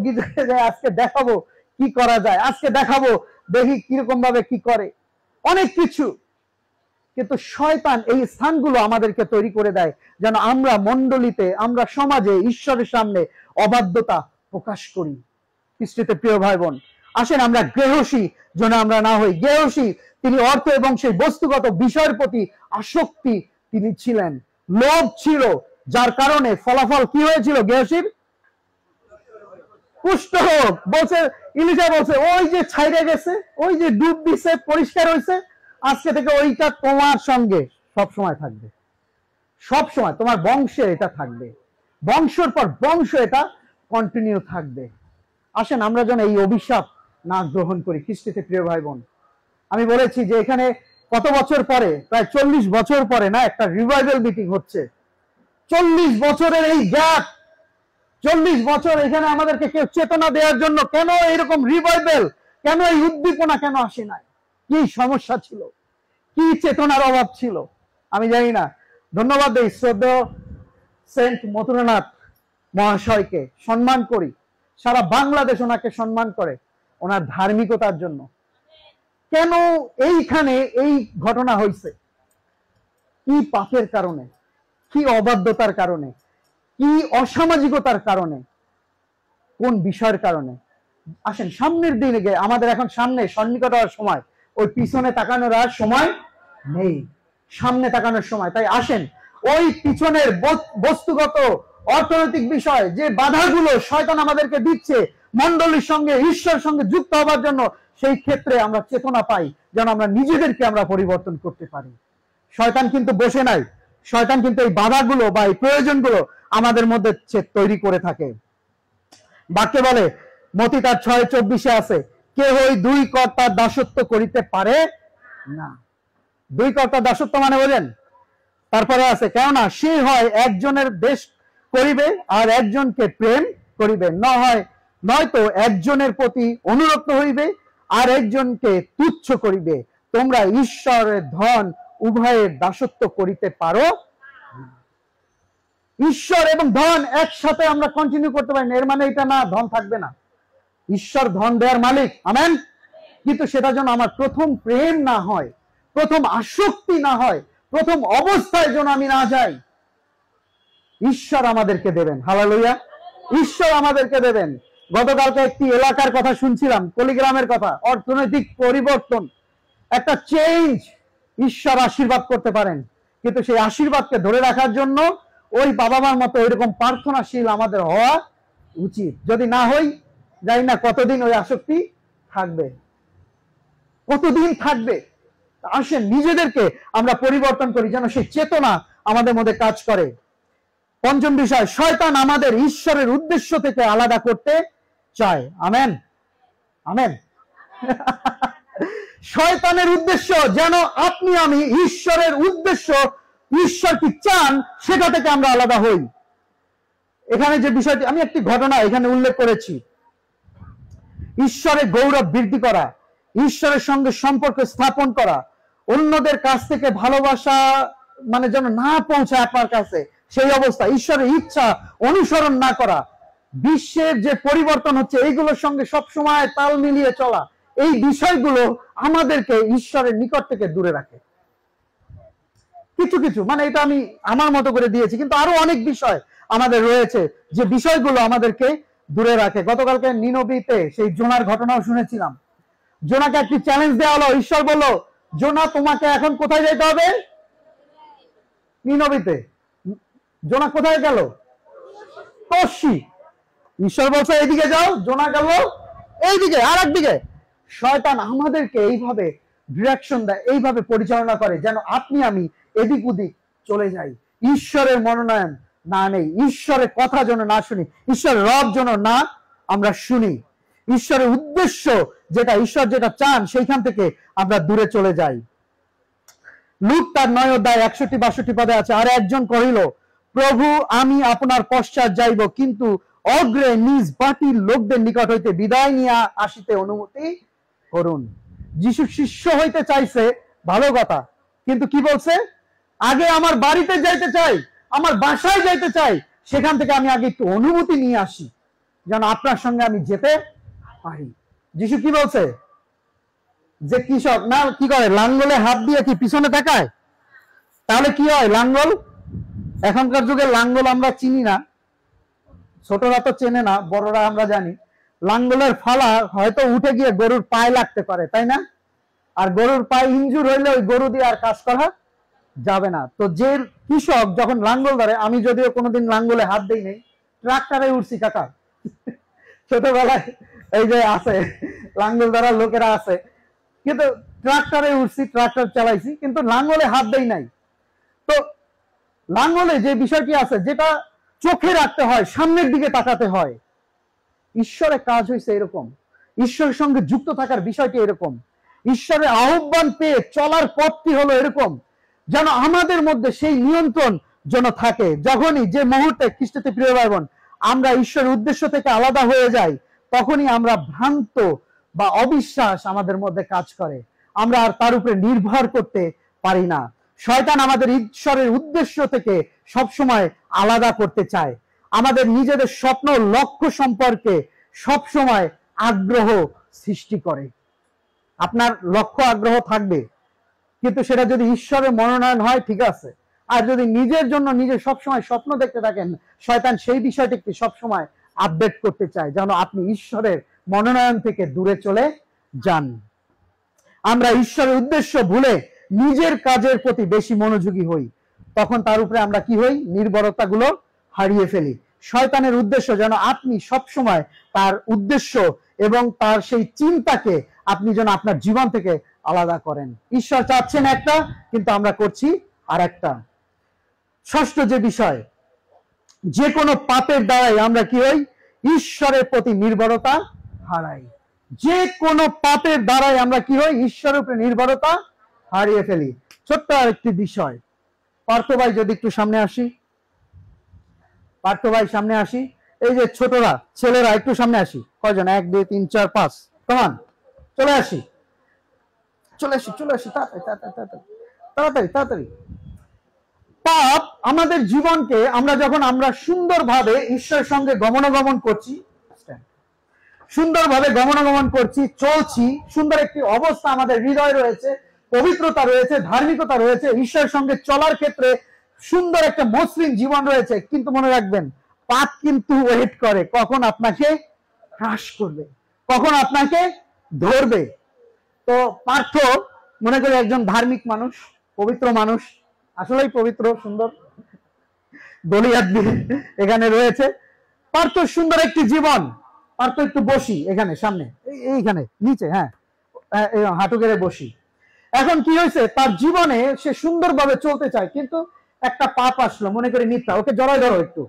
গিজে যায়, আজকে দেখাবো কি করা যায়, আজকে দেখাবো দেখি কিরকম ভাবে কি করে, অনেক কিছু। কিন্তু শয়তান এই স্থানগুলো আমাদেরকে তৈরি করে দেয় যেন আমরা মণ্ডলীতে, আমরা সমাজে ঈশ্বরের সামনে অবাধ্যতা প্রকাশ করি। খ্রিস্টতে প্রিয় ভাই বোন, আসেন আমরা গৃহসী যেন আমরা না হই। গৃহসী তিনি অর্থ এবং সেই বস্তুগত বিষয়ের প্রতি আসক্তি তিনি ছিলেন, লোভ ছিল, যার কারণে ফলাফল কি হয়েছিল গৃহসীর? কুষ্ঠ হোক। বলছে ইলিশা বলছে ওই যে ছাইরে গেছে, ওই যে ডুব দিছে, পরিষ্কার হয়েছে, আজকে থেকে ওইটা তোমার সঙ্গে সব সময় থাকবে, সব সময় তোমার বংশে এটা থাকবে, বংশের পর বংশ এটা কন্টিনিউ থাকবে। আসেন আমরা যেন এই অভিশাপ না গ্রহণ করি। খ্রিস্টতে প্রিয় ভাই বোন, আমি বলেছি যে এখানে কত বছর পরে, প্রায় 40 বছর পরে না একটা রিভাইভাল মিটিং হচ্ছে। 40 বছরের এই গ্যাপ, 40 বছর এখানে আমাদেরকে কেউ চেতনা দেওয়ার জন্য কেন এরকম রিভাইভাল, কেন এই উদ্দীপনা কেন আসে নাই? কি সমস্যা ছিল, কি চেতনার অভাব ছিল আমি জানি না। ধন্যবাদ দেই শ্রদ্ধেয় সেন্ট মথুরানাথ মহাশয়কে, সম্মান করি, সারা বাংলাদেশ ওনাকে সম্মান করে ওনার ধার্মিকতার জন্য। কেন এইখানে এই ঘটনা হয়েছে? কি পাপের কারণে, কি অবাধ্যতার কারণে, কি অসামাজিকতার কারণে, কোন বিষয়ের কারণে? আসেন সামনের দিকে গিয়ে, আমাদের এখন সামনে সন্নিকট হওয়ার সময়, ওই পিছনে তাকানোর আর সময় নেই, সামনে তাকানোর সময়। তাই আসেন ওই পিছনের বস্তুগত অর্থনৈতিক বিষয় যে বাধাগুলো শয়তান আমাদেরকে দিচ্ছে মণ্ডলীর সঙ্গে, ঈশ্বরের সঙ্গে যুক্ত হবার জন্য, সেই ক্ষেত্রে আমরা চেতনা পাই যেন আমরা নিজেদেরকে আমরা পরিবর্তন করতে পারি। শয়তান কিন্তু বসে নাই, শয়তান কিন্তু এই বাধাগুলো বা এই প্রয়োজনগুলো আমাদের মধ্যে তৈরি করে থাকে। বাক্যে বলে, মতি তার 6:24 আছে, কেহ ওই দুই কর্তার দাসত্ব করিতে পারে না। দুই কর্তার দাসত্ব মানে বলেন, তারপরে আছে, কেননা সে হয় একজনের দেশ করিবে আর একজনকে প্রেম করিবে, নয়তো একজনের প্রতি অনুরক্ত হইবে আর একজনকে তুচ্ছ করিবে। তোমরা ঈশ্বরের ধন উভয়ের দাসত্ব করিতে পারো না। ঈশ্বর এবং ধন একসাথে আমরা কন্টিনিউ করতে পারি না, এর মানে এটা না ধন থাকবে না। ঈশ্বর ধন দেওয়ার মালিক, আমেন। কিন্তু সেটা যেন আমার প্রথম প্রেম না হয়, প্রথম আসক্তি না হয়, প্রথম অবস্থায় যেন আমি না যাই। ঈশ্বর আমাদেরকে দেবেন, হালেলুয়া, ঈশ্বর আমাদেরকে দেবেন। গতকালকে একটি এলাকার কথা শুনছিলাম, কলিগ্রামের কথা, অর্থনৈতিক পরিবর্তন, একটা চেঞ্জ। ঈশ্বর আশীর্বাদ করতে পারেন, কিন্তু সেই আশীর্বাদকে ধরে রাখার জন্য ওই বাবা মার মতো এরকম প্রার্থনাশীল আমাদের হওয়া উচিত। যদি না হই, জানি না কতদিন ওই আসক্তি থাকবে, কতদিন থাকবে। আসেন নিজেদেরকে আমরা পরিবর্তন করি যেন সেই চেতনা আমাদের মধ্যে কাজ করে। পঞ্চম বিষয়, শয়তান আমাদের ঈশ্বরের উদ্দেশ্য থেকে আলাদা করতে চায়। Amen, amen. শয়তানের উদ্দেশ্য যেন আপনি আমি ঈশ্বরের উদ্দেশ্য, ঈশ্বর কি চান সেটা থেকে আমরা আলাদা হই। এখানে যে বিষয়টি আমি একটি ঘটনা এখানে উল্লেখ করেছি, ঈশ্বরের গৌরব বৃদ্ধি করা, ঈশ্বরের সঙ্গে সম্পর্ক স্থাপন করা, অন্যদের কাছ থেকে ভালোবাসা মানে যেন না পৌঁছায় আপনার কাছে, সেই অবস্থা, ঈশ্বরের ইচ্ছা অনুসরণ না করা, বিশ্বের যে পরিবর্তন হচ্ছে এইগুলোর সঙ্গে সবসময় তাল মিলিয়ে চলা, এই বিষয়গুলো আমাদেরকে ঈশ্বরের নিকট থেকে দূরে রাখে। কিছু কিছু মানে এটা আমি আমার মতো করে দিয়েছি, কিন্তু আরো অনেক বিষয় আমাদের রয়েছে যে বিষয়গুলো আমাদেরকে দূরে রাখে। গতকালকে নিনবিতে সেই জোনার ঘটনাও শুনেছিলাম। জোনাকে একটি চ্যালেঞ্জ দেওয়া হলো, ঈশ্বর বলল, জোনা তোমাকে এখন কোথায় যেতে হবে? নিনবিতে। জোনা কোথায় গেল? তর্শি। ঈশ্বর বলছে এইদিকে যাও, জোনা গেল এইদিকে, আর একদিকে। শয়তান আমাদেরকে এইভাবে ডিরেকশন দেয়, এইভাবে পরিচালনা করে যেন আপনি আমি এদিক ওদিক চলে যাই, ঈশ্বরের মনোনয়ন না নেই, ঈশ্বরের কথা যেন না শুনি, ঈশ্বরের রব যেন না আমরা শুনি, ঈশ্বরের উদ্দেশ্য যেটা, ঈশ্বর যেটা চান সেইখান থেকে আমরা দূরে চলে যাই। লুক তার 9:61-62 পদে আছে, আর একজন কহিল, প্রভু আমি আপনার পশ্চাৎ যাইব, কিন্তু অগ্রে নিজ বাটির লোকদের নিকট হইতে বিদায় নিয়ে আসিতে অনুমতি করুন। যিশু শিষ্য হইতে চাইছে, ভালো কথা, কিন্তু কি বলছে? আগে আমার বাড়িতে যাইতে চাই, আমার বাসায় যাইতে চাই, সেখান থেকে আমি আগে একটু অনুমতি নিয়ে আসি। যেন আপনার সঙ্গে আমি যেতে পারি। যিশু কি বলছে? যে কৃষক না কি করে, লাঙ্গলে হাত দিয়ে কি পিছনে তাকায়? তাহলে কি হয়? লাঙ্গল, এখনকার যুগে লাঙ্গল আমরা চিনি না, ছোটরা তো চেনে না, বড়রা আমরা জানি। লাঙ্গলের ফালা হয়তো উঠে গিয়ে গরুর পায়ে লাগতে পারে, তাই না? আর গরুর পায়ে ইনজুর হইলে ওই গরু দিয়ে আর কাজ করা যাবে না। তো যে কৃষক যখন লাঙ্গল ধরে, আমি যদিও কোনোদিন লাঙ্গলে হাত দিই নাই, ট্রাক্টরে উঠছি কাকা ছোটবেলায়, এই যে আছে লাঙ্গল ধরার লোকেরা আছে, কিন্তু ট্রাক্টরে উঠছি, ট্রাক্টর চালাইছি, কিন্তু লাঙ্গলে হাত দেই নাই। তো লাঙ্গলে যে বিষয়টি আছে, যেটা চোখে রাখতে হয়, সামনের দিকে তাকাতে হয়, ঈশ্বরের কাজ হয়েছে এরকম। ঈশ্বরের সঙ্গে যুক্ত থাকার বিষয়টি এরকম। ঈশ্বরের আহ্বান পেয়ে চলার পথটি হলো এরকম, যেন আমাদের মধ্যে সেই নিয়ন্ত্রণ যেন থাকে। যখনই যে মুহূর্তে খ্রিস্টতে প্রিয় ভাই বোন আমরা ঈশ্বরের উদ্দেশ্য থেকে আলাদা হয়ে যাই, তখনই আমরা ভ্রান্ত বা অবিশ্বাস আমাদের মধ্যে কাজ করে, আমরা আর তার উপরে নির্ভর করতে পারি না। শয়তান আমাদের ঈশ্বরের উদ্দেশ্য থেকে সবসময় আলাদা করতে চায়, আমাদের নিজেদের স্বপ্ন লক্ষ্য সম্পর্কে সবসময় আগ্রহ সৃষ্টি করে। আপনার লক্ষ্য আগ্রহ থাকবে, কিন্তু সেটা যদি ঈশ্বরের মনোনয়ন হয় ঠিক আছে। আর যদি নিজের জন্য নিজে সবসময় স্বপ্ন দেখতে থাকেন, শয়তান সেই বিষয়টিকে সবসময় আপডেট করতে চায় যেন আপনি ঈশ্বরের মনোনয়ন থেকে দূরে চলে যান। আমরা ঈশ্বরের উদ্দেশ্য ভুলে নিজের কাজের প্রতি বেশি মনোযোগী হই, তখন তার উপরে আমরা কি হই? নির্ভরতাগুলো হারিয়ে ফেলি। শয়তানের উদ্দেশ্য যেন আপনি সবসময় তার উদ্দেশ্য এবং তার সেই চিন্তাকে আপনি যেন আপনার জীবন থেকে আলাদা করেন। ঈশ্বর চাচ্ছেন একটা, কিন্তু আমরা করছি আর একটা। ষষ্ঠ যে বিষয়, যে কোনো পাপের দ্বারাই আমরা কি হই? ঈশ্বরের প্রতি নির্ভরতা হারাই। যে কোনো পাপের দ্বারাই আমরা কি হই? ঈশ্বরের উপরে নির্ভরতা হারিয়ে ফেলি। ছোট্ট আরেকটি বিষয়, পার্থ ভাই যদি একটু সামনে আসি, পার্থ ভাই সামনে আসি। এই যে ছোটরা, ছেলেরা একটু সামনে আসি। কয়জন? 1 2 3 4 5, কমান চলে আসি, চলে আসি, চলে আসি, তাড়াতাড়ি তাড়াতাড়ি তাড়াতাড়ি তাড়াতাড়ি। পাপ আমাদের জীবনকে আমরা সুন্দরভাবে ঈশ্বরের সঙ্গে গমনাগমন করছি, সুন্দরভাবে গমনাগমন করছি, চলছি, সুন্দর একটি অবস্থা আমাদের হৃদয় রয়েছে, পবিত্রতা রয়েছে, ধার্মিকতা রয়েছে, ঈশ্বরের সঙ্গে চলার ক্ষেত্রে সুন্দর একটা মসৃণ জীবন রয়েছে। কিন্তু মনে রাখবেন, পাপ কিন্তু ওয়েট করে কখন আপনাকে হ্রাস করবে, কখন আপনাকে ধরবে। তো পার্থ মনে করি একজন ধার্মিক মানুষ, পবিত্র মানুষ, আসলেই পবিত্র, সুন্দর গলিয়াত এখানে রয়েছে। পার্থ সুন্দর একটি জীবন। পার্থ একটু বসি এখানে সামনে, এইখানে নিচে, হ্যাঁ হাঁটু গেড়ে বসি। এখন কি হয়েছে? তার জীবনে সে সুন্দরভাবে চলতে চায়, কিন্তু একটা পাপ আসলো, মনে করি মিথ্যা, ওকে জড়াই ধরো একটু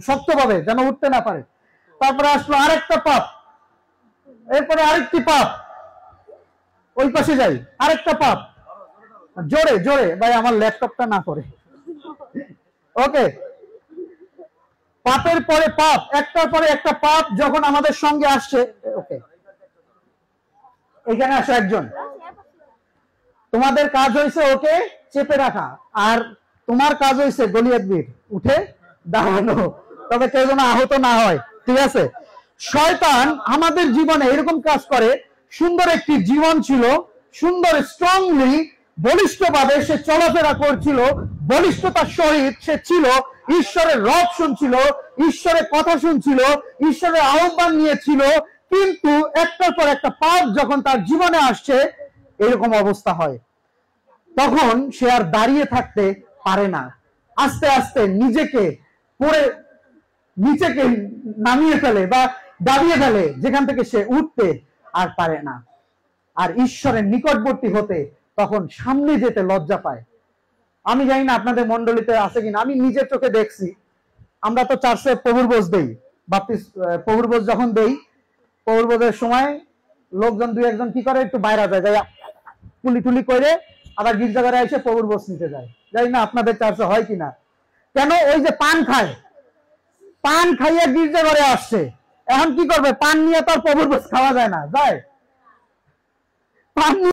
শক্তভাবে যেন উঠতে না পারে। তারপরে আসলো আরেকটা পাপ, এরপরে আরেকটি পাপ, ওই পাশে যাই, আরেকটা পাপ, জোরে জোরে ভাই আমার ল্যাপটপটা না করে। ওকে, পাপের পরে পাপ, একটার পরে একটা পাপ যখন আমাদের সঙ্গে আসছে। ওকে, এখানে আসো একজন, তোমাদের কাজ হয়েছে ওকে চেপে রাখা, আর তোমার কাজ হয়েছে গলিয়াত বীর উঠে দাঁড়ানো, তবে কেউ যেন আহত না হয়, ঠিক আছে? শয়তান আমাদের জীবনে এরকম কাজ করে। সুন্দর একটি জীবন ছিল, সুন্দর স্ট্রংলি বলিষ্ঠভাবে সে চলাফেরা করছিল, বলিষ্ঠতার সহিত সে ছিল, ঈশ্বরের রব শুনছিল, ঈশ্বরের কথা শুনছিল, ঈশ্বরের আহ্বান নিয়েছিল, কিন্তু একটার পর একটা পাপ যখন তার জীবনে আসছে, এরকম অবস্থা হয়, তখন সে আর দাঁড়িয়ে থাকতে পারে না। আস্তে আস্তে নিজেকে পড়ে নিচেকে নামিয়ে ফেলে বা দাবিয়ে ফেলে, যেখান থেকে সে উঠতে আর পারে না। আর ঈশ্বরের নিকটবর্তী হতে তখন সামনে যেতে লজ্জা পায়। আমি জানি না আপনাদের মন্ডলীতে আছে কিনা, আমি নিজের চোখে দেখছি। আমরা তো চার্চে প্রভুর বোঝ দেই, প্রভুর বোঝ যখন দেই, প্রভুর বোঝের সময় লোকজন 2-1 জন কি করে, একটু বাইরে যায়, কুলি টুলি করে আবার গির্জাঘরে এসে প্রভুর বোঝ নিতে যায়। জানি না আপনাদের চার্চে হয় কিনা। কেন? ওই যে পান খায়, পান খাইয়া গির্জাঘরে আসছে, এখন কি করবে? পান নিয়ে তো আর প্রভুর বোঝ খাওয়া যায় না, যায় পান